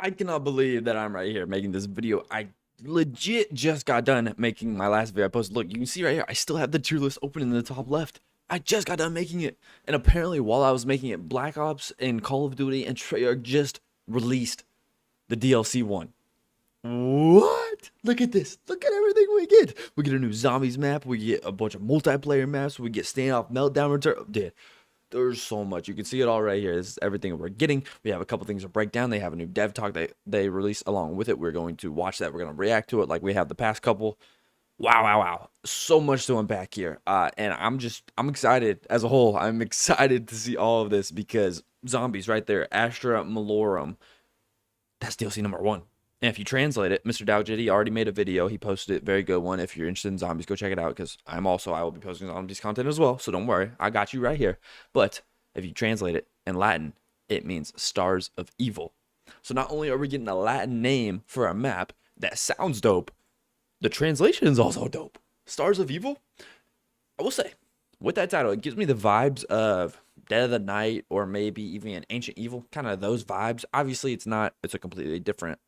I cannot believe that I'm right here making this video. I legit just got done making my last video I posted. Look, you can see right here, I still have the tier list open in the top left. I just got done making it. And apparently while I was making it, Black Ops and Call of Duty and Treyarch just released the DLC one. What? Look at this. Look at everything we get. We get a new zombies map. We get a bunch of multiplayer maps. We get standoff, meltdown, return. Dude, there's so much. You can see it all right here. This is everything we're getting. We have a couple things to break down. They have a new dev talk that they released along with it. We're going to watch that. We're going to react to it like we have the past couple. Wow. So much to unpack here. And I'm excited as a whole. I'm excited to see all of this because zombies right there. Astra Malorum. That's DLC number 1. And if you translate it, Mr. Dowjitty already made a video. He posted it. Very good one. If you're interested in zombies, go check it out because I will be posting zombies content as well. So don't worry. I got you right here. But if you translate it in Latin, it means Stars of Evil. So not only are we getting a Latin name for a map that sounds dope, the translation is also dope. Stars of Evil? I will say, with that title, it gives me the vibes of Dead of the Night or maybe even an Ancient Evil. Kind of those vibes. Obviously, it's a completely different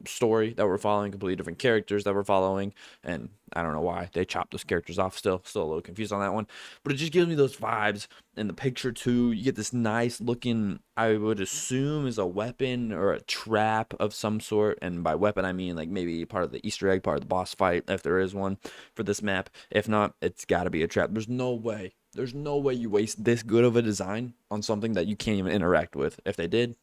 story that we're following, completely different characters that we're following, and I don't know why they chopped those characters off. Still a little confused on that one, but it just gives me those vibes. In the picture too, you get this nice looking, I would assume is a weapon or a trap of some sort, and by weapon I mean like maybe part of the Easter egg, part of the boss fight if there is one for this map. If not, it's got to be a trap. There's no way you waste this good of a design on something that you can't even interact with. If they did,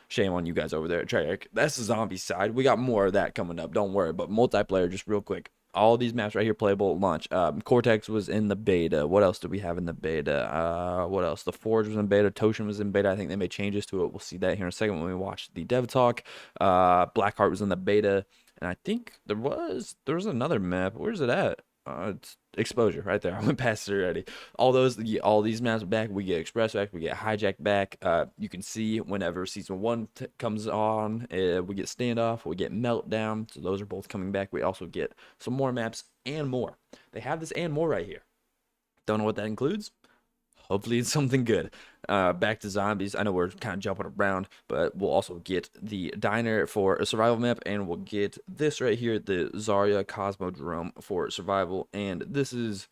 shame on you guys over there at Treyarch. That's the zombie side. We got more of that coming up. Don't worry. But multiplayer, just real quick. All these maps right here playable at launch. Cortex was in the beta. What else do we have in the beta? What else? The Forge was in beta. Toshin was in beta. I think they made changes to it. We'll see that here in a second when we watch the dev talk. Blackheart was in the beta. And I think there was another map. Where's it at? It's Exposure right there. I went past it already. All these maps back. We get Express back. We get Hijack back. You can see whenever Season 1 comes on, we get Standoff. We get Meltdown. So those are both coming back. We also get some more maps and more. They have this and more right here. Don't know what that includes. Hopefully it's something good. Back to zombies. I know we're kind of jumping around, but we'll also get the diner for a survival map, and we'll get this right here, the Zarya Cosmodrome for survival. And this is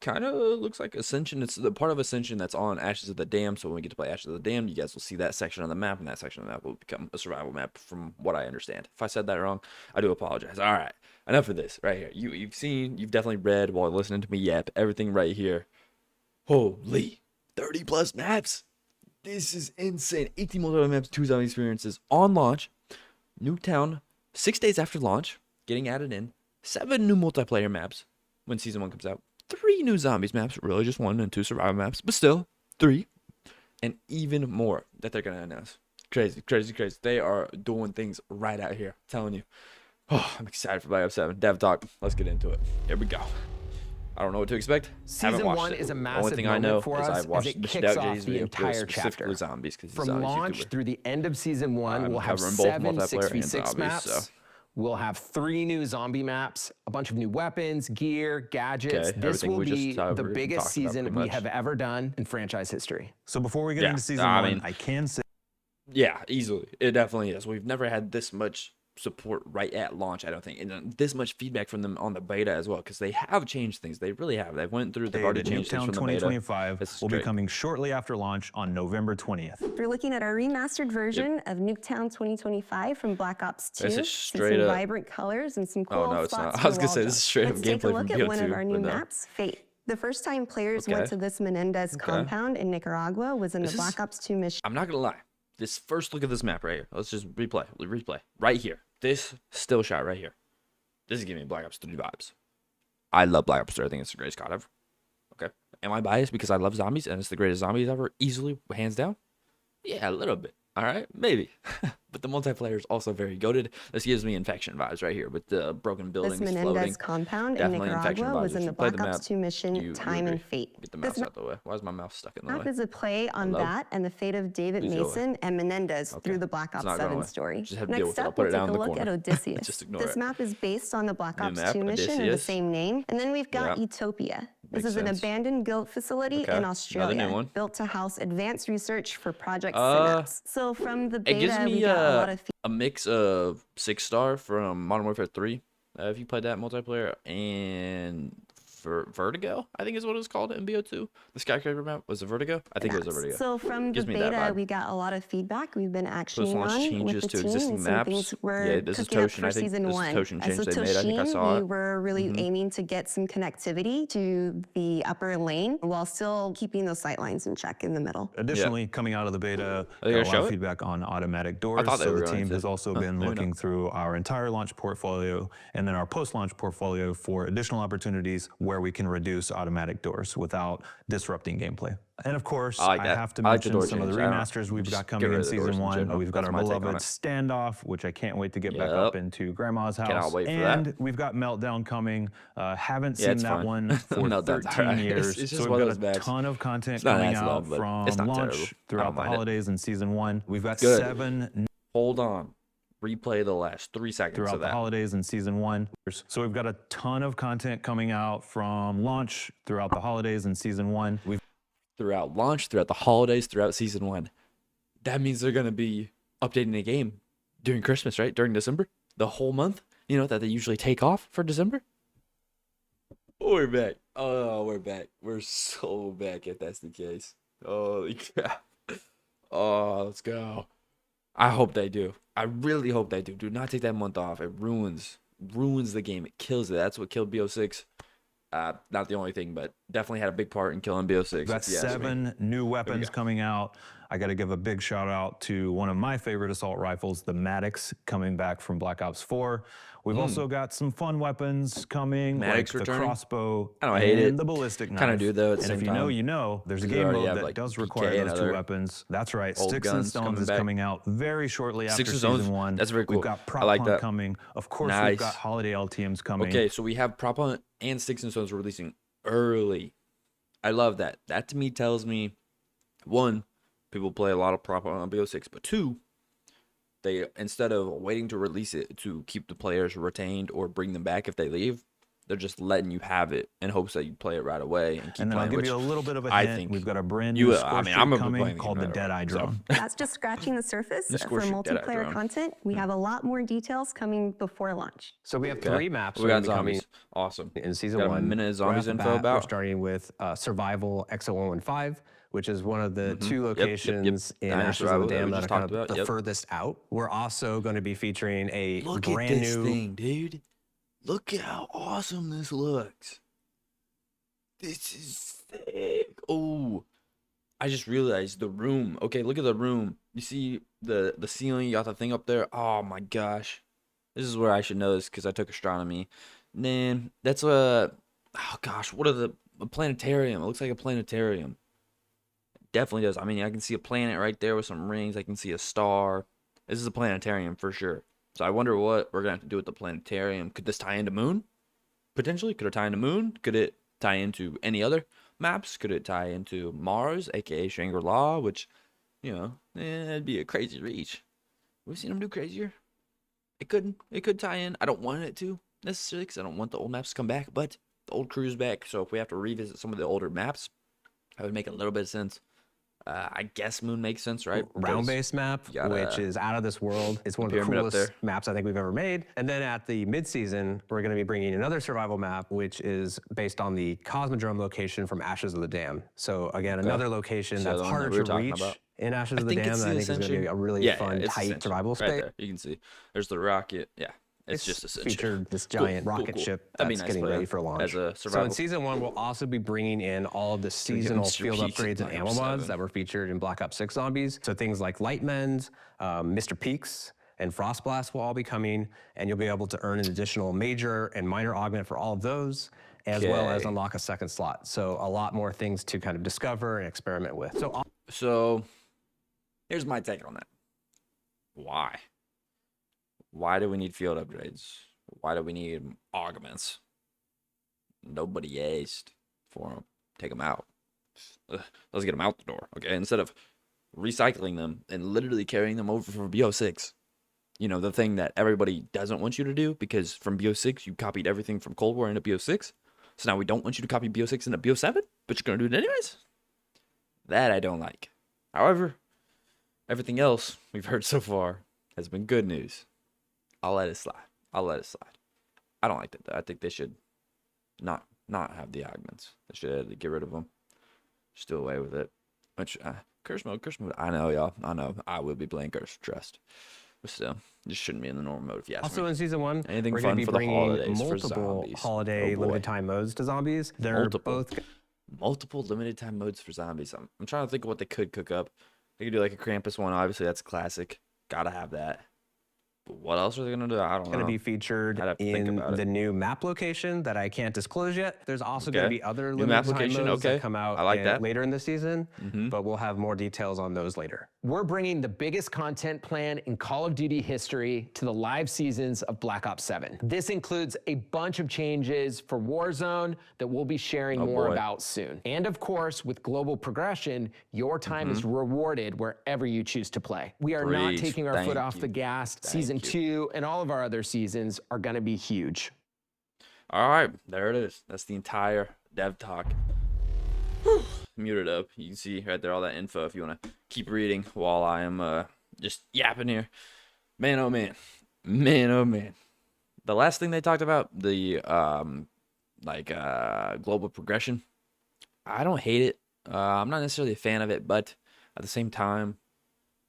kind of looks like Ascension. It's the part of Ascension that's on Ashes of the Dam. So when we get to play Ashes of the Dam, you guys will see that section on the map, and that section of the map will become a survival map from what I understand. If I said that wrong, I do apologize. All right, enough of this right here. You've definitely read while listening to me yap everything right here. Holy, 30 plus maps. This is insane. 18 multiplayer maps, 2 zombie experiences on launch. Nuketown, 6 days after launch, getting added in. 7 new multiplayer maps when Season 1 comes out. 3 new zombies maps, really just 1 and 2 survival maps, but still 3. And even more that they're going to announce. Crazy. They are doing things right out here. I'm telling you. Oh, I'm excited for Black Ops 7. Dev talk. Let's get into it. Here we go. I don't know what to expect. Season 1 is a massive moment for us as it kicks off the entire chapter. Zombies, from launch through the end of Season 1, we'll have 7 6v6 maps. We'll have 3 new zombie maps, a bunch of new weapons, gear, gadgets. This will be the biggest season we have ever done in franchise history. So before we get into Season 1, I can say... Yeah, easily. It definitely is. We've never had this much support right at launch, I don't think, and this much feedback from them on the beta as well, because they have changed things. They really have. They've already changed things from the beta. 2025 will be coming shortly after launch on November 20th. We're looking at our remastered version of Nuketown 2025 from Black Ops 2. This is straight up vibrant colors and some cool Oh no, it's spots. not. I was gonna say this is straight up Let's gameplay take a look from at one of BO2, our new but no. maps, Fate. The first time players went to this Menendez compound in Nicaragua was in the Black Ops 2 mission. I'm not gonna lie. This first look at this map right here. Let's just replay. Right here. This still shot right here. This is giving me Black Ops 3 vibes. I love Black Ops 3. I think it's the greatest COD ever. Okay. Am I biased because I love zombies and it's the greatest zombies ever? Easily, hands down? Yeah, a little bit. All right, maybe. But the multiplayer is also very goated. This gives me Infection vibes right here with the broken buildings floating. This Menendez compound in Nicaragua was in the Black Ops 2 mission Time and Fate. Get the mouse out the way. Why is my mouse stuck in the way? This map is a play on that and the fate of David Mason and Menendez through the Black Ops 7 story. Next up, we'll take a look at Odysseus. This map is based on the Black Ops 2 mission of the same name. And then we've got Utopia. This is an abandoned guild facility in Australia, built to house advanced research for Project Synapse. So from the beta, we got a lot of a mix of 6-star from Modern Warfare 3. If you played that multiplayer, and Vertigo, I think is what it was called in BO2. The skyscraper map was a Vertigo. I think it was a Vertigo. So from the beta, we got a lot of feedback. We've been actioning on with the team, and some things we're cooking up for season 1. This is Toshin change so they made. I think I saw we were really aiming to get some connectivity to the upper lane while still keeping those sight lines in check in the middle. Additionally, coming out of the beta, a lot of feedback on automatic doors. So the team has also been looking through our entire launch portfolio and then our post-launch portfolio for additional opportunities where we can reduce automatic doors without disrupting gameplay. And of course, I have to mention some of the remasters we've got coming in Season 1. We've got our beloved Standoff, which I can't wait to get back up into Grandma's house. Cannot wait for and that. we've got Meltdown coming. Haven't seen that one for 13 years. It's so we've got a ton of content coming out from launch throughout the holidays in Season 1. We've got 7... Hold on. Replay the last 3 seconds throughout of that. the holidays in Season 1. So we've got a ton of content coming out from launch throughout the holidays in Season 1. Throughout launch, throughout the holidays, throughout Season 1. That means they're going to be updating the game during Christmas, right? During December? The whole month? You know, that they usually take off for December? We're back. Oh, we're back. We're so back if that's the case. Holy crap. Oh, let's go. I hope they do. I really hope they do. Do not take that month off. It ruins the game. It kills it. That's what killed BO6. Not the only thing, but definitely had a big part in killing BO6. Got 7 new weapons coming out. I got to give a big shout out to one of my favorite assault rifles, the Maddox, coming back from Black Ops 4. We've also got some fun weapons coming, Maddox like returning. the crossbow I hate it. the ballistic knife. Kind of do though at the and same if you time. know, you know. There's a game mode that like does PK require and those other 2 weapons. That's right. old Sticks and guns Stones coming is back. coming out very shortly after Sticks and Season Stones, 1. that's very cool. We've got Prop I like Hunt that. coming. Of course, Nice. we've got holiday LTMs coming. Okay, so we have Prop Hunt and Sticks and Stones releasing early. I love that. That to me tells me, 1, people play a lot of Prop Hunt on BO6, but 2, they, instead of waiting to release it to keep the players retained or bring them back if they leave, they're just letting you have it in hopes that you play it right away and keep and then playing. I'll give you a little bit of a hint. We've got a brand new score streak coming called the Deadeye drone. That's just scratching the surface for multiplayer content. We have a lot more details coming before launch. So we have 3 maps. We got zombies. Awesome. In Season 1. Got a minute of zombies info about. We're starting with Survival XO115, which is one of the 2 locations in Ashes of the Dam that are kind of the furthest out. We're also going to be featuring a brand new... Look at this thing, dude. Look at how awesome this looks. This is sick. Oh, I just realized the room. Okay, look at the room. You see the ceiling? You got the thing up there. Oh my gosh. This is where I should know this because I took astronomy. Then that's a... Oh gosh, what are a planetarium. It looks like a planetarium. It definitely does. I mean, I can see a planet right there with some rings. I can see a star. This is a planetarium for sure. So I wonder what we're going to have to do with the planetarium. Could this tie into Moon? Potentially. Could it tie into Moon? Could it tie into any other maps? Could it tie into Mars, aka Shangri-La, which, you know, it'd be a crazy reach. We've seen them do crazier. It could tie in. I don't want it to necessarily because I don't want the old maps to come back, but the old crew's back. So if we have to revisit some of the older maps, that would make a little bit of sense. I guess Moon makes sense, right? Round-based map, which is out of this world. It's one of the coolest maps I think we've ever made. And then at the mid-season, we're going to be bringing another survival map, which is based on the Cosmodrome location from Ashes of the Dam. So again, another location that's harder to reach in Ashes of the Dam. I think is going to be a really fun, tight survival space. Right there. You can see there's the rocket. Yeah. It's just Ascension. Featured this giant rocket ship that's getting ready for launch. So in Season 1, we'll also be bringing in all of the seasonal field upgrades and ammo mods that were featured in Black Ops 6 Zombies. So things like Lightmens, Mr. Peaks, and Frost Blast will all be coming, and you'll be able to earn an additional major and minor augment for all of those, as well as unlock a second slot. So a lot more things to kind of discover and experiment with. So here's my take on that. Why? Why do we need field upgrades? Why do we need augments? Nobody asked for them. Take them out. Let's get them out the door, okay? Instead of recycling them and literally carrying them over from BO6. You know, the thing that everybody doesn't want you to do, because from BO6, you copied everything from Cold War into BO6. So now we don't want you to copy BO6 into BO7, but you're going to do it anyways? That I don't like. However, everything else we've heard so far has been good news. I'll let it slide. I don't like that, though. I think they should not have the augments. They should get rid of them. Just do away with it. Which, curse mode. I know, y'all. I know. I will be playing Curse, trust. But still, just shouldn't be in the normal mode if you ask me. Also in Season 1, anything we're fun going to be for the bringing holidays for multiple zombies. holiday limited time modes to zombies. They're multiple limited time modes for zombies. I'm trying to think of what they could cook up. They could do like a Krampus one. Obviously, that's classic. Gotta have that. But what else are they gonna do? I don't know. It's going to be featured in the new map location that I can't disclose yet. There's also going to be other limited time modes that come out later in the season, but we'll have more details on those later. We're bringing the biggest content plan in Call of Duty history to the live seasons of Black Ops 7. This includes a bunch of changes for Warzone that we'll be sharing more about soon. And of course, with global progression, your time is rewarded wherever you choose to play. We are not taking our foot off the gas. Season 2 and all of our other seasons are going to be huge. All right, there it is. That's the entire dev talk. Whew. Mute it up. You can see right there all that info if you want to keep reading while I am just yapping here. Man, oh man. The last thing they talked about, the global progression, I don't hate it. I'm not necessarily a fan of it, but at the same time,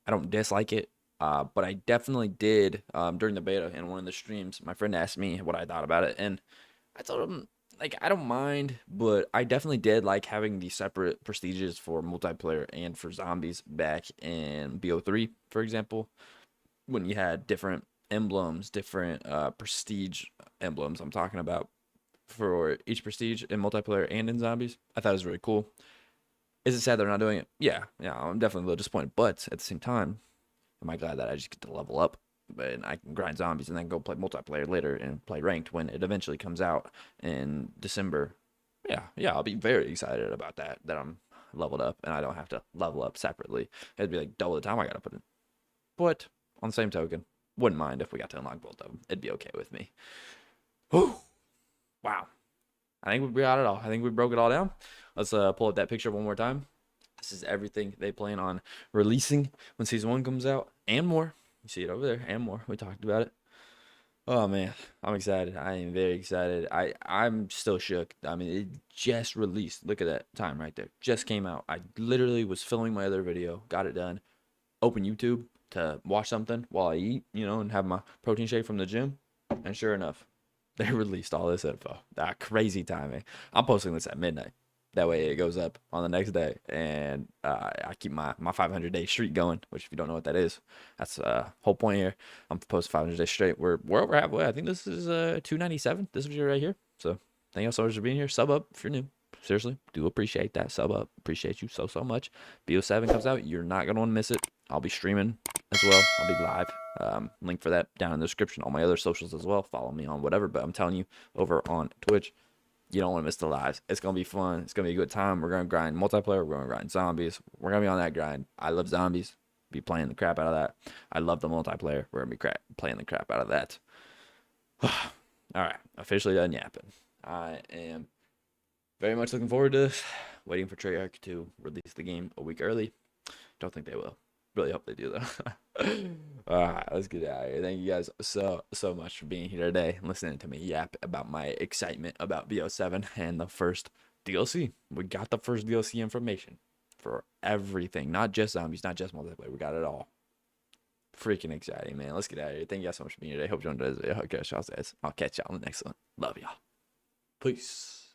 I don't dislike it. But I definitely did during the beta in one of the streams. My friend asked me what I thought about it, and I told him, like, I don't mind, but I definitely did like having the separate prestiges for multiplayer and for zombies back in BO3, for example, when you had different emblems, different prestige emblems I'm talking about for each prestige in multiplayer and in zombies. I thought it was really cool. Is it sad they're not doing it? Yeah, I'm definitely a little disappointed, but at the same time, am I glad that I just get to level up and I can grind zombies and then go play multiplayer later and play ranked when it eventually comes out in December? Yeah, I'll be very excited about that I'm leveled up and I don't have to level up separately. It'd be like double the time I gotta put in. But on the same token, wouldn't mind if we got to unlock both of them. It'd be okay with me. Whew. Wow. I think we got it all. I think we broke it all down. Let's pull up that picture one more time. This is everything they plan on releasing when Season 1 comes out and more. You see it over there and more. We talked about it. Oh, man. I'm excited. I am very excited. I'm still shook. I mean, it just released. Look at that time right there. Just came out. I literally was filming my other video. Got it done. Open YouTube to watch something while I eat, and have my protein shake from the gym. And sure enough, they released all this info. That crazy timing. I'm posting this at midnight. That way it goes up on the next day, and I keep my 500-day streak going, which if you don't know what that is, that's the whole point here. I'm posting 500 days straight. We're over halfway. I think this is 297. This video right here. So thank you so much for being here. Sub up if you're new. Seriously, do appreciate that. Sub up. Appreciate you so much. BO7 comes out. You're not going to want to miss it. I'll be streaming as well. I'll be live. Link for that down in the description. All my other socials as well. Follow me on whatever, but I'm telling you, over on Twitch, you don't want to miss the lives. It's going to be fun. It's going to be a good time. We're going to grind multiplayer. We're going to grind zombies. We're going to be on that grind. I love zombies. Be playing the crap out of that. I love the multiplayer. We're going to be playing the crap out of that. All right. Officially done yapping. I am very much looking forward to this. Waiting for Treyarch to release the game a week early. Don't think they will. Really hope they do, though. All right, let's get out of here. Thank you guys so much for being here today and listening to me yap about my excitement about BO7 and the first DLC. We got the first DLC information for everything, not just zombies, not just multiplayer. We got it all. Freaking exciting, man. Let's get out of here. Thank you guys so much for being here today. Hope you enjoyed this video. I'll catch y'all in the next one. Love y'all. Peace.